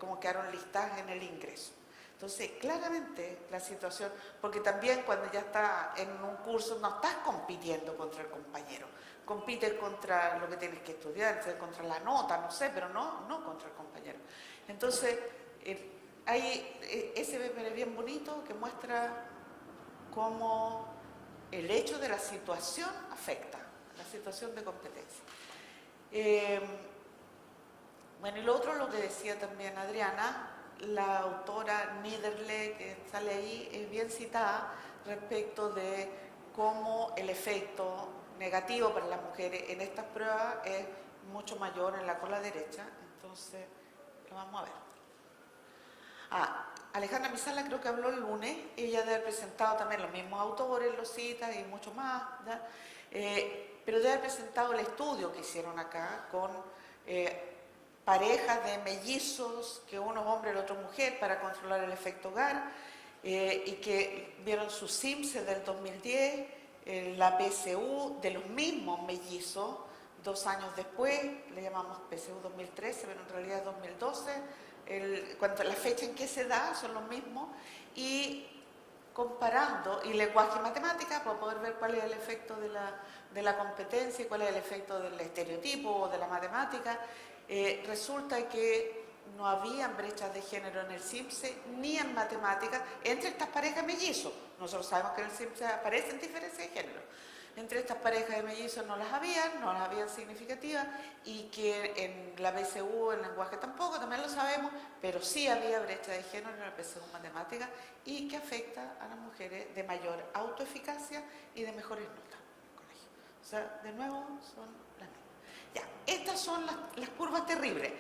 cómo quedaron listadas en el ingreso. Entonces, claramente la situación, porque también cuando ya está en un curso no estás compitiendo contra el compañero, compites contra lo que tienes que estudiar, contra la nota, no sé, pero no contra el compañero. Entonces, hay ese bebé bien bonito que muestra cómo el hecho de la situación afecta, la situación de competencia. Bueno, y lo otro, lo que decía también Adriana, la autora Niederle, que sale ahí, es bien citada respecto de cómo el efecto negativo para las mujeres en estas pruebas es mucho mayor en la cola derecha. Entonces, lo vamos a ver. Alejandra Misala creo que habló el lunes, ella debe haber presentado también los mismos autores, los citas y mucho más, pero debe haber presentado el estudio que hicieron acá con parejas de mellizos, que uno es hombre y el otro mujer, para controlar el efecto hogar, y que vieron su SIMSE del 2010, la PSU de los mismos mellizos, 2 años después, le llamamos PSU 2013, pero en realidad es 2012, la fecha en que se da son los mismos, y comparando, y lenguaje y matemática, para poder ver cuál es el efecto de la competencia y cuál es el efecto del estereotipo o de la matemática. Resulta que no habían brechas de género en el SIMSE ni en matemáticas entre estas parejas mellizos. Nosotros sabemos que en el SIMSE aparecen diferencias de género. Entre estas parejas de mellizos no las habían significativas, y que en la PSU, en lenguaje tampoco, también lo sabemos, pero sí había brecha de género en la PSU matemática, y que afecta a las mujeres de mayor autoeficacia y de mejores notas en el colegio. O sea, de nuevo, son las mismas. Ya, estas son las curvas terribles.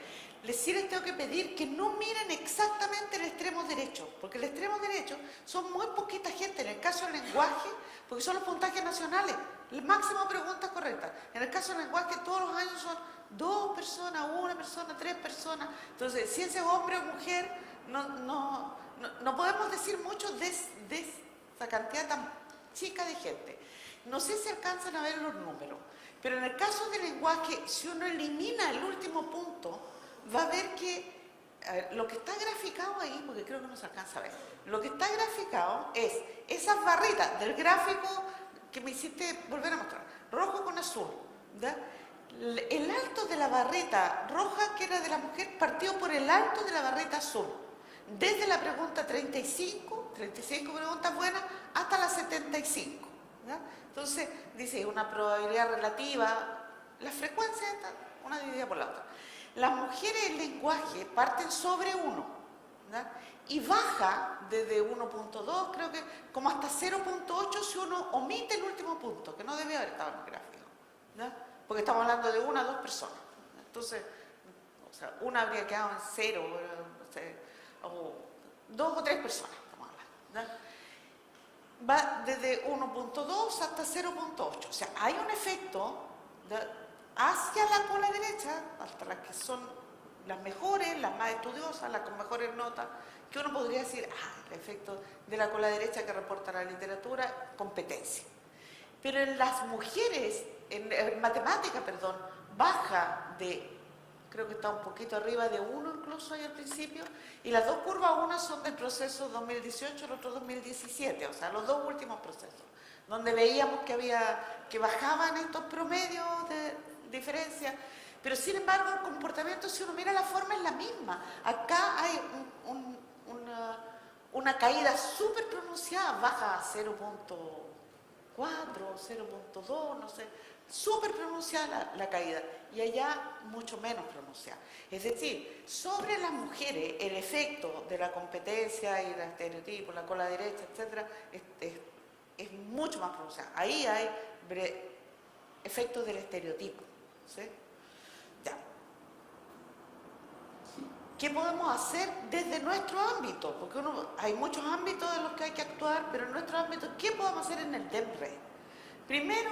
Sí les tengo que pedir que no miren exactamente el extremo derecho, porque el extremo derecho son muy poquita gente. En el caso del lenguaje, porque son los puntajes nacionales, el máximo de preguntas correctas. En el caso del lenguaje, todos los años son 2 personas, 1 persona, 3 personas. Entonces, si ese es hombre o mujer, no podemos decir mucho de esa cantidad tan chica de gente. No sé si alcanzan a ver los números, pero en el caso del lenguaje, si uno elimina el último punto, va a ver que lo que está graficado ahí, porque creo que no se alcanza a ver, lo que está graficado es esas barritas del gráfico que me hiciste volver a mostrar, rojo con azul, ¿verdad? El alto de la barrita roja, que era de la mujer, partió por el alto de la barrita azul, desde la pregunta 35 preguntas buenas, hasta la 75, ¿verdad? Entonces, dice, una probabilidad relativa, la frecuencia está una dividida por la otra. Las mujeres en lenguaje parten sobre 1, ¿verdad? Y baja desde 1.2, creo que como hasta 0.8 si uno omite el último punto, que no debe haber estado en el gráfico, ¿verdad? Porque estamos hablando de 1 a 2 personas. Entonces, o sea, una habría quedado en 0, no sé, o 2 o 3 personas, estamos hablando, ¿verdad? Va desde 1.2 hasta 0.8, o sea, hay un efecto hacia la cola derecha, hasta las que son las mejores, las más estudiosas, las con mejores notas, que uno podría decir, el efecto de la cola derecha que reporta la literatura, competencia. Pero en las mujeres, en matemática, perdón, baja de, creo que está un poquito arriba de 1 incluso ahí al principio, y las dos curvas, una son del proceso 2018, el otro 2017, o sea, los dos últimos procesos, donde veíamos que bajaban estos promedios de diferencia, pero sin embargo el comportamiento, si uno mira la forma, es la misma. Acá hay una caída súper pronunciada, baja a 0.4, 0.2, no sé, súper pronunciada la caída, y allá mucho menos pronunciada. Es decir, sobre las mujeres el efecto de la competencia y el estereotipo, la cola derecha, etcétera, es mucho más pronunciado. Ahí hay efectos del estereotipo, ¿sí? Ya. ¿Qué podemos hacer desde nuestro ámbito? Porque hay muchos ámbitos en los que hay que actuar, pero en nuestro ámbito, ¿qué podemos hacer en el DEMRE? Primero,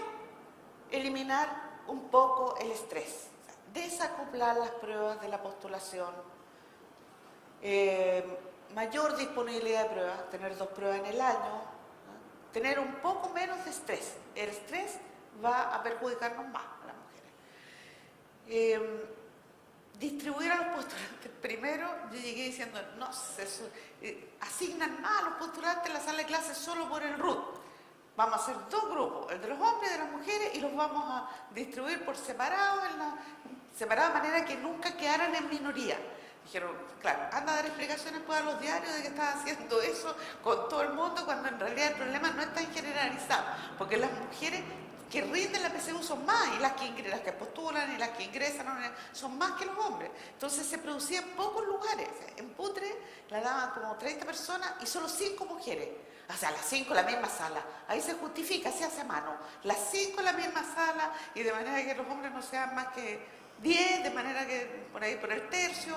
eliminar un poco el estrés, o sea, desacoplar las pruebas de la postulación, mayor disponibilidad de pruebas, tener 2 pruebas en el año, ¿no? Tener un poco menos de estrés. El estrés va a perjudicarnos más a las mujeres. distribuir a los postulantes. Primero yo llegué diciendo, no, asignan a los postulantes la sala de clases solo por el RUT. Vamos a hacer dos grupos, el de los hombres y de las mujeres, y los vamos a distribuir por separado, separado de manera que nunca quedaran en minoría. Dijeron, claro, anda a dar explicaciones pues a los diarios de que estás haciendo eso con todo el mundo, cuando en realidad el problema no es tan generalizado, porque las mujeres que rinden la PSU son más, y las que postulan y las que ingresan son más que los hombres. Entonces se producían pocos lugares. En Putre la daban como 30 personas y solo 5 mujeres. O sea, las 5 en la misma sala. Ahí se justifica, se hace a mano. Las 5 en la misma sala, y de manera que los hombres no sean más que 10, de manera que por ahí por el tercio,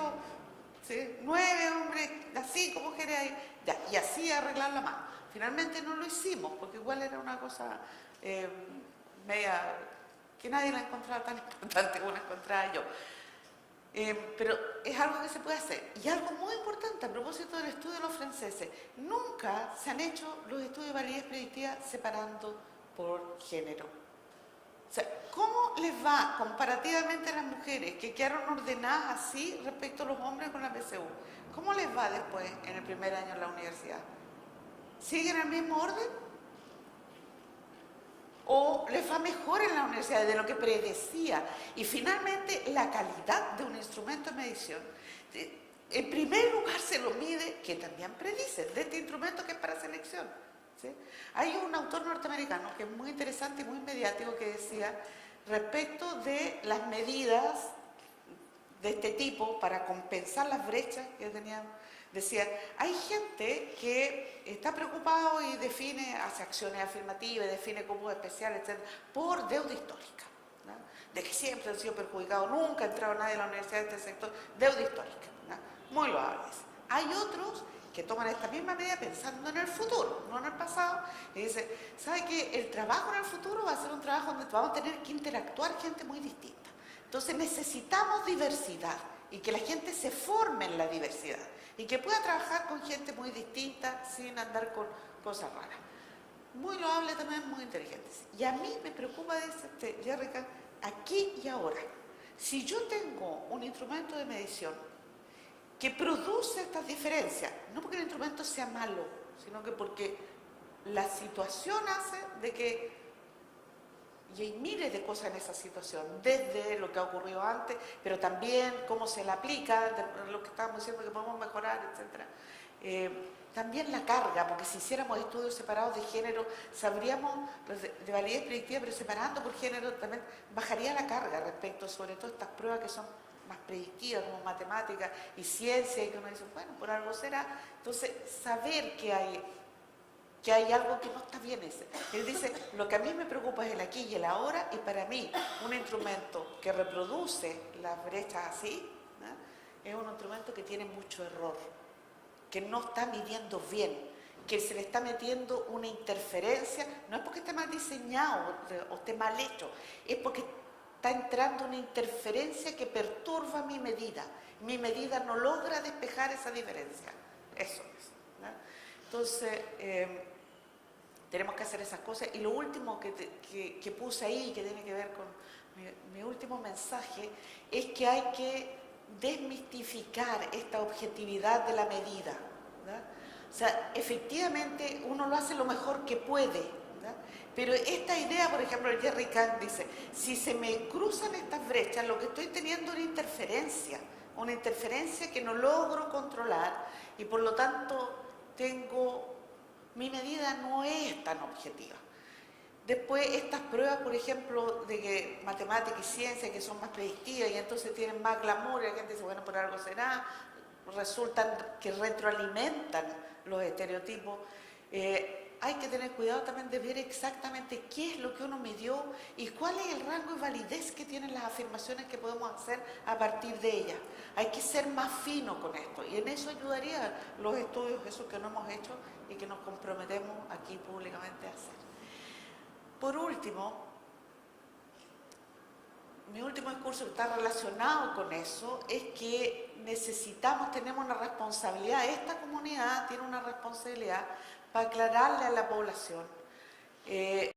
¿sí? 9 hombres, las 5 mujeres ahí, ya, y así arreglar la mano. Finalmente no lo hicimos, porque igual era una cosa media que nadie la encontraba tan importante como la encontraba yo. Pero es algo que se puede hacer. Y algo muy importante a propósito del estudio de los franceses, nunca se han hecho los estudios de validez predictiva separando por género. O sea, ¿cómo les va comparativamente a las mujeres que quedaron ordenadas así respecto a los hombres con la PSU? ¿Cómo les va después en el primer año en la universidad? ¿Siguen el mismo orden? ¿O les va mejor en la universidad de lo que predecía? Y finalmente, la calidad de un instrumento de medición. En primer lugar se lo mide, que también predice, de este instrumento que es para selección, ¿sí? Hay un autor norteamericano que es muy interesante y muy mediático que decía, respecto de las medidas de este tipo para compensar las brechas que tenían, decía, hay gente que está preocupado y hace acciones afirmativas, define cupos especiales, etc., por deuda histórica, ¿no? De que siempre han sido perjudicados, nunca ha entrado nadie a la universidad de este sector, deuda histórica, ¿no? Muy loables. Hay otros que toman esta misma medida pensando en el futuro, no en el pasado, y dicen, ¿sabe qué? El trabajo en el futuro va a ser un trabajo donde vamos a tener que interactuar gente muy distinta. Entonces necesitamos diversidad y que la gente se forme en la diversidad y que pueda trabajar con gente muy distinta sin andar con cosas raras. Muy loable también, muy inteligente. Y a mí me preocupa, dice Jerry Kahn, aquí y ahora. Si yo tengo un instrumento de medición que produce estas diferencias, no porque el instrumento sea malo, sino que porque la situación hace de que, y hay miles de cosas en esa situación, desde lo que ha ocurrido antes, pero también cómo se la aplica, lo que estábamos diciendo que podemos mejorar, etc. También la carga, porque si hiciéramos estudios separados de género, sabríamos de validez predictiva, pero separando por género también bajaría la carga respecto, sobre todo estas pruebas que son más predictivas, como matemáticas y ciencia, y que uno dice, bueno, por algo será. Entonces, saber que hay algo que no está bien. Él dice, lo que a mí me preocupa es el aquí y el ahora, y para mí un instrumento que reproduce las brechas así, ¿no? Es un instrumento que tiene mucho error, que no está midiendo bien, que se le está metiendo una interferencia, no es porque esté mal diseñado o esté mal hecho, es porque está entrando una interferencia que perturba mi medida. Mi medida no logra despejar esa diferencia. Eso es, ¿no? Entonces, tenemos que hacer esas cosas. Y lo último que puse ahí, que tiene que ver con mi último mensaje, es que hay que desmistificar esta objetividad de la medida, ¿no? O sea, efectivamente uno lo hace lo mejor que puede, ¿no? Pero esta idea, por ejemplo, el Jerry Kahn dice, si se me cruzan estas brechas, lo que estoy teniendo es una interferencia que no logro controlar, y por lo tanto mi medida no es tan objetiva. Después, estas pruebas, por ejemplo, de que matemática y ciencia, que son más predictivas y entonces tienen más glamour, y la gente dice, bueno, por algo será, resultan que retroalimentan los estereotipos. Hay que tener cuidado también de ver exactamente qué es lo que uno midió y cuál es el rango de validez que tienen las afirmaciones que podemos hacer a partir de ellas. Hay que ser más fino con esto, y en eso ayudaría los estudios, esos que no hemos hecho y que nos comprometemos aquí públicamente a hacer. Por último, mi último discurso que está relacionado con eso es que tenemos una responsabilidad, esta comunidad tiene una responsabilidad para aclararle a la población